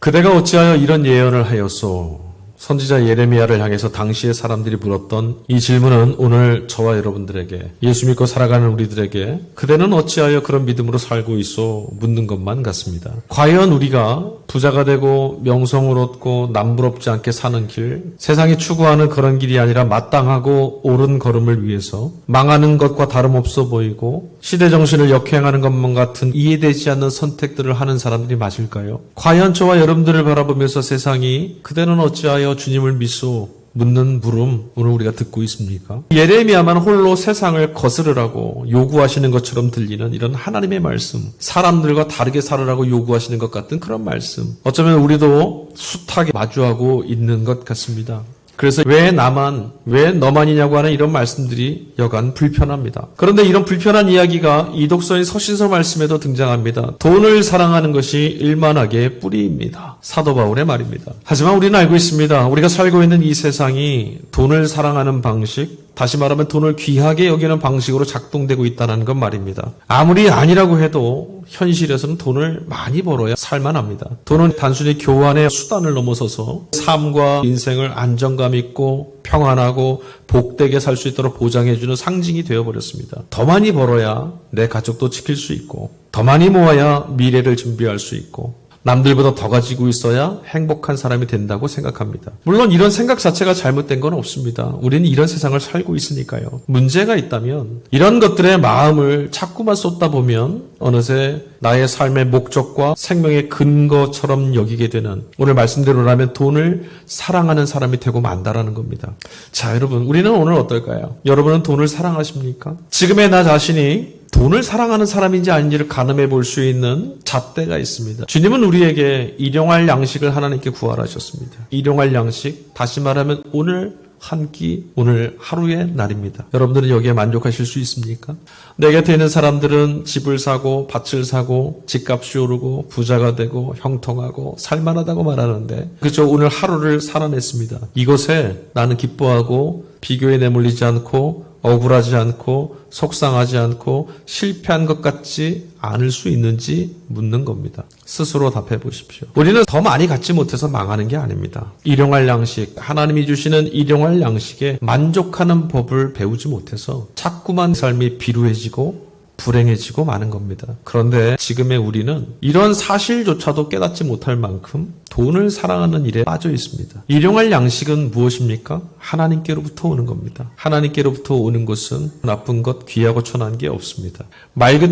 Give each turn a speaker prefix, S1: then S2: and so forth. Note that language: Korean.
S1: 그대가 어찌하여 이런 예언을 하였소? 선지자 예레미야를 향해서 당시의 사람들이 물었던 이 질문은 오늘 저와 여러분들에게, 예수 믿고 살아가는 우리들에게 그대는 어찌하여 그런 믿음으로 살고 있소? 묻는 것만 같습니다. 과연 우리가 부자가 되고 명성을 얻고 남부럽지 않게 사는 길, 세상이 추구하는 그런 길이 아니라 마땅하고 옳은 걸음을 위해서 망하는 것과 다름없어 보이고 시대정신을 역행하는 것만 같은 이해되지 않는 선택들을 하는 사람들이 맞을까요? 과연 저와 여러분들을 바라보면서 세상이 그대는 어찌하여 주님을 믿소? 묻는 물음 오늘 우리가 듣고 있습니까? 예레미야만 홀로 세상을 거스르라고 요구하시는 것처럼 들리는 이런 하나님의 말씀, 사람들과 다르게 살으라고 요구하시는 것 같은 그런 말씀, 어쩌면 우리도 숱하게 마주하고 있는 것 같습니다. 그래서 왜 나만, 왜 너만이냐고 하는 이런 말씀들이 여간 불편합니다. 그런데 이런 불편한 이야기가 이 독서인 서신서 말씀에도 등장합니다. 돈을 사랑하는 것이 일만하게 뿌리입니다. 사도 바울의 말입니다. 하지만 우리는 알고 있습니다. 우리가 살고 있는 이 세상이 돈을 사랑하는 방식, 다시 말하면 돈을 귀하게 여기는 방식으로 작동되고 있다는 건 말입니다. 아무리 아니라고 해도 현실에서는 돈을 많이 벌어야 살만합니다. 돈은 단순히 교환의 수단을 넘어서서 삶과 인생을 안정감 있고 평안하고 복되게 살 수 있도록 보장해주는 상징이 되어버렸습니다. 더 많이 벌어야 내 가족도 지킬 수 있고, 더 많이 모아야 미래를 준비할 수 있고, 남들보다 더 가지고 있어야 행복한 사람이 된다고 생각합니다. 물론 이런 생각 자체가 잘못된 건 없습니다. 우리는 이런 세상을 살고 있으니까요. 문제가 있다면 이런 것들의 마음을 자꾸만 쏟다 보면 어느새 나의 삶의 목적과 생명의 근거처럼 여기게 되는, 오늘 말씀대로라면 돈을 사랑하는 사람이 되고 만다라는 겁니다. 자, 여러분, 우리는 오늘 어떨까요? 여러분은 돈을 사랑하십니까? 지금의 나 자신이 돈을 사랑하는 사람인지 아닌지를 가늠해 볼 수 있는 잣대가 있습니다. 주님은 우리에게 일용할 양식을 하나님께 구하셨습니다. 일용할 양식, 다시 말하면 오늘 한 끼, 오늘 하루의 날입니다. 여러분들은 여기에 만족하실 수 있습니까? 내 곁에 있는 사람들은 집을 사고 밭을 사고 집값이 오르고 부자가 되고 형통하고 살만하다고 말하는데, 그저 오늘 하루를 살아냈습니다. 이것에 나는 기뻐하고 비교에 내몰리지 않고 억울하지 않고 속상하지 않고 실패한 것 같지 않을 수 있는지 묻는 겁니다. 스스로 답해 보십시오. 우리는 더 많이 갖지 못해서 망하는 게 아닙니다. 일용할 양식, 하나님이 주시는 일용할 양식에 만족하는 법을 배우지 못해서 자꾸만 삶이 비루해지고 불행해지고 마는 겁니다. 그런데 지금의 우리는 이런 사실조차도 깨닫지 못할 만큼 돈을 사랑하는 일에 빠져 있습니다. 일용할 양식은 무엇입니까? 하나님께로부터 오는 겁니다. 하나님께로부터 오는 것은 나쁜 것, 귀하고 천한 게 없습니다. 맑은